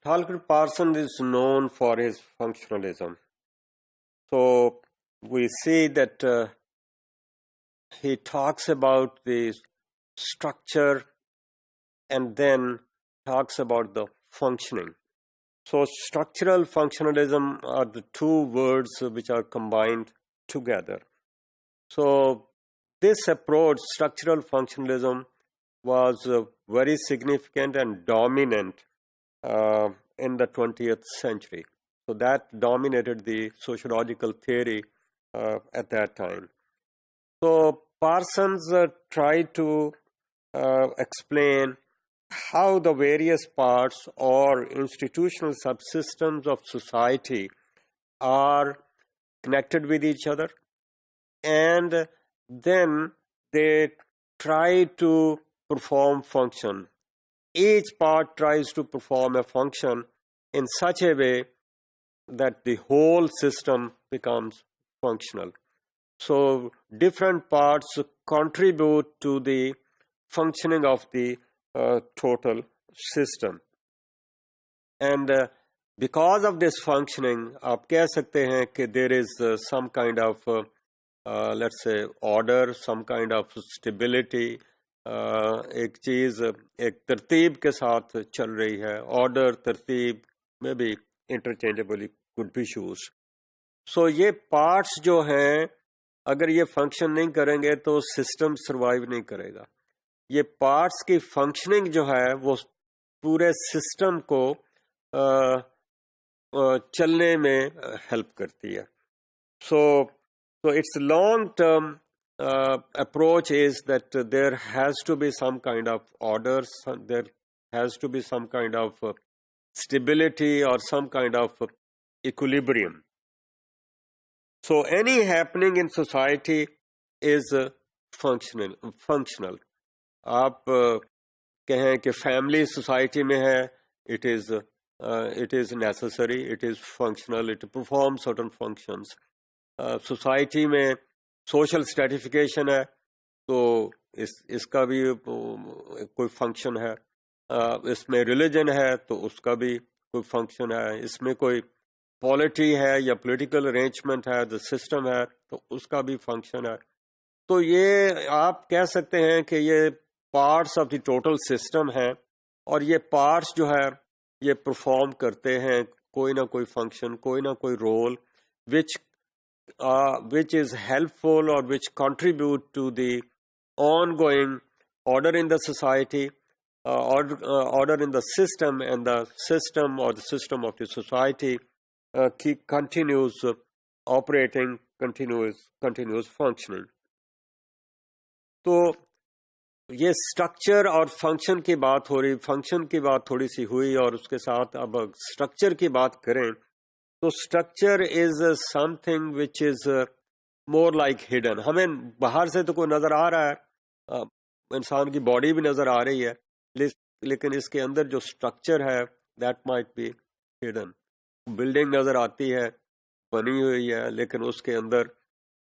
Talcott Parsons is known for his functionalism. So we see that he talks about the structure and then talks about the functioning. So structural functionalism are the two words which are combined together. So this approach, structural functionalism, was very significant and dominant in the 20th century. So that dominated the sociological theory at that time. So Parsons tried to explain how the various parts or institutional subsystems of society are connected with each other, and then they try to perform function. Each part tries to perform a function in such a way that the whole system becomes functional. So different parts contribute to the functioning of the total system. And because of this functioning, आप कह सकते हैं कि there is some kind of let's say order, some kind of stability. एक चीज़ एक तरतीब के साथ चल रही है. Order, तरतीब में भी interchangeably could be used. So ये parts जो हैं, अगर ये function नहीं करेंगे तो system survive नहीं करेगा. ये पार्ट्स की फंक्शनिंग जो है वो पूरे सिस्टम को चलने में हेल्प करती है. So it's long term approach is that there has to be some kind of order, there has to be some kind of stability or some kind of equilibrium. So any happening in society is functional. आप कहें कि family society में है, it is necessary, it is functional, it performs certain functions. Society में social stratification है तो इसका भी कोई फंक्शन है. इसमें रिलीजन है तो उसका भी कोई फंक्शन है. इसमें कोई पॉलिटी है या पॉलिटिकल अरेंजमेंट है, द सिस्टम है, तो उसका भी फंक्शन है. तो ये आप कह सकते हैं कि ये parts of the total system है और ये पार्ट्स जो है ये परफॉर्म करते हैं कोई ना कोई फंक्शन, कोई ना कोई role which is helpful or which contribute to the ongoing order in the society, order in the system, and the system or the system of the society continues operating, continuous functioning. तो ये structure और function की बात हो रही, function की बात थोड़ी सी हुई और उसके साथ अब स्ट्रक्चर की बात करें तो structure is something which is more like hidden. हमें बाहर से तो कोई नजर आ रहा है, इंसान की बॉडी भी नजर आ रही है, लेकिन इसके अंदर जो स्ट्रक्चर है that might be hidden. Building नजर आती है, बनी हुई है, लेकिन उसके अंदर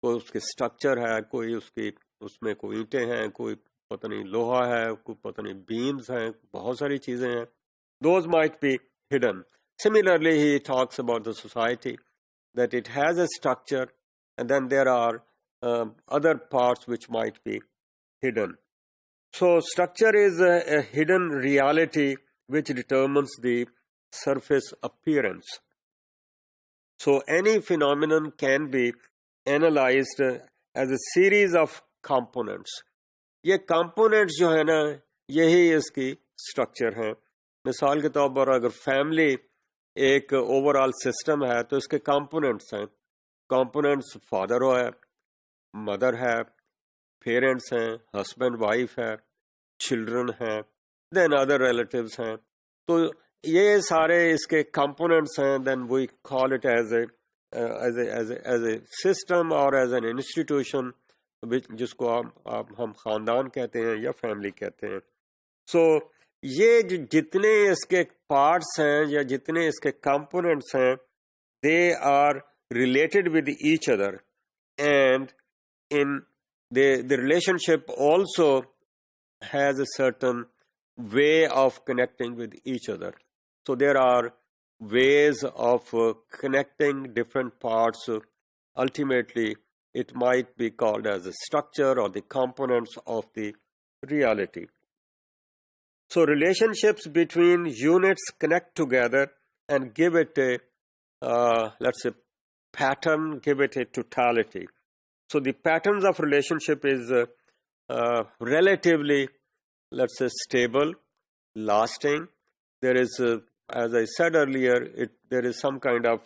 कोई उसके स्ट्रक्चर है, कोई उसमें कोई ईंटें हैं, कोई पता नहीं लोहा है, कोई पता नहीं बीम्स हैं, बहुत सारी चीजें हैं. Those might be hidden. Similarly, he talks about the society, that it has a structure and then there are other parts which might be hidden. So structure is a hidden reality which determines the surface appearance. So any phenomenon can be analyzed as a series of components. ये components जो है ना, यही इसकी structure है. मिसाल के तौर पर अगर फैमिली एक ओवरऑल सिस्टम है तो इसके कंपोनेंट्स हैं. कंपोनेंट्स फादर है, मदर है, पेरेंट्स हैं, हस्बैंड वाइफ है, चिल्ड्रन हैं, देन अदर रिलेटिव्स हैं. तो ये सारे इसके कंपोनेंट्स हैं. Then we call it as a system और एज एन इंस्टीट्यूशन, जिसको हम खानदान कहते हैं या फैमिली कहते हैं. सो ये जितने इसके पार्ट्स हैं या जितने इसके कंपोनेंट्स हैं, they are related with each other and in the relationship also has a certain way of connecting with each other. So there are ways of connecting different parts. Ultimately, it might be called as a structure or the components of the reality. So relationships between units connect together and give it a, let's say, pattern, give it a totality. So the patterns of relationship is relatively, let's say, stable, lasting. There is, as I said earlier, there is some kind of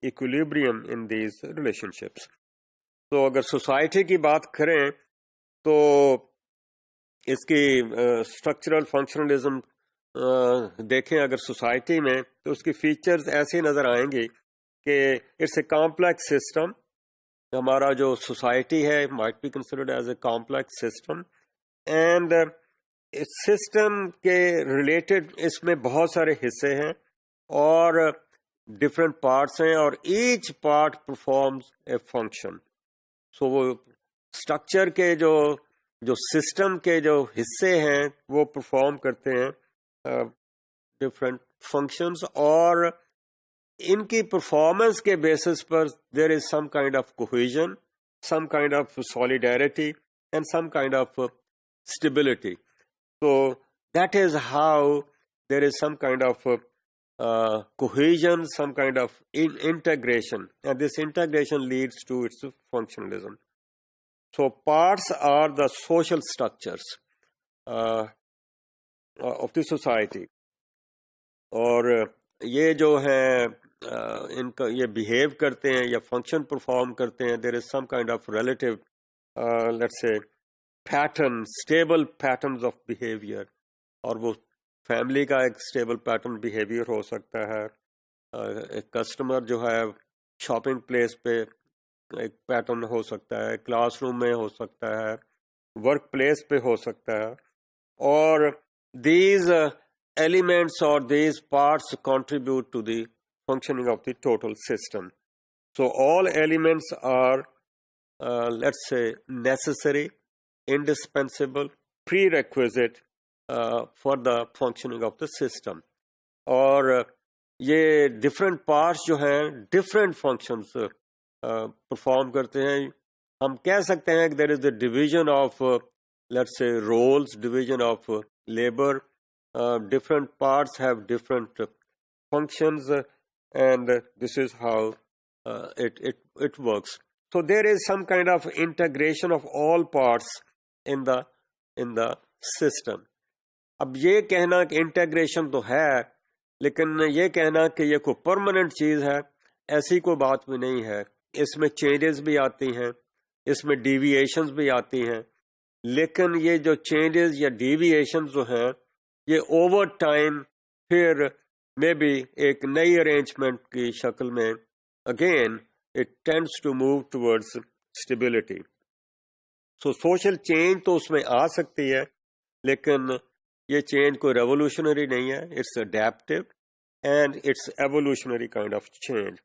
equilibrium in these relationships. तो अगर society की बात करें तो इसकी structural functionalism देखें अगर society में तो उसकी फीचर्स ऐसे नज़र आएंगे कि इट्स ए कॉम्प्लेक्स सिस्टम. हमारा जो सोसाइटी है might be considered as a complex system and इस सिस्टम के रिलेटेड इसमें बहुत सारे हिस्से हैं और डिफरेंट पार्ट्स हैं और each part performs a function. So वो स्ट्रक्चर के जो सिस्टम के जो हिस्से हैं वो परफॉर्म करते हैं डिफरेंट फंक्शंस और इनकी परफॉर्मेंस के बेसिस पर there is some kind of cohesion, some kind of solidarity and some kind of stability. So that is how there is some kind of cohesion, some kind of integration, and this integration leads to its functionalism. So parts are the social structures of the society. और ये जो है इनका ये behave करते हैं या function perform करते हैं. There is some kind of relative let's say pattern, stable patterns of behaviour. और वो फैमिली का एक स्टेबल पैटर्न बिहेवियर हो सकता है. एक कस्टमर जो है शॉपिंग प्लेस पे एक पैटर्न हो सकता है, क्लासरूम में हो सकता है, वर्क प्लेस पे हो सकता है. और these elements or these parts contribute to the functioning of the total system. So all elements are let's say necessary, indispensable, prerequisite for the functioning of the system. और ये different parts जो हैं different functions perform करते हैं. हम कह सकते हैं कि there is a division of let's say roles, division of labor. Different parts have different functions and this is how it works. So there is some kind of integration of all parts in the system. अब ये कहना कि integration तो है लेकिन ये कहना कि ये कोई परमानेंट चीज़ है ऐसी कोई बात भी नहीं है. इसमें चेंजेस भी आती हैं, इसमें डिविएशंस भी आती हैं, लेकिन ये जो चेंजेस या डिविएशंस जो हैं ये ओवर टाइम फिर मे बी एक नई अरेंजमेंट की शक्ल में again it tends to move towards stability. So social change तो उसमें आ सकती है लेकिन ये चेंज कोई रेवोल्यूशनरी नहीं है. It's adaptive and it's evolutionary kind of change.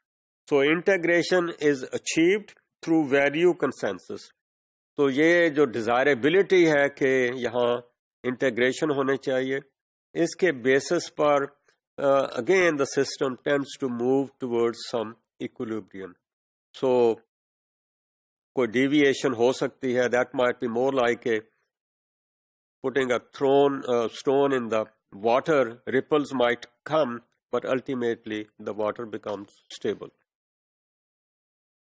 So integration is achieved through value consensus. तो ये जो डिजायरेबिलिटी है कि यहाँ इंटीग्रेशन होने चाहिए, इसके बेसिस पर again the system tends to move towards some equilibrium. So कोई डिविएशन हो सकती है. That might be more like a putting a stone in the water. Ripples might come, but ultimately the water becomes stable.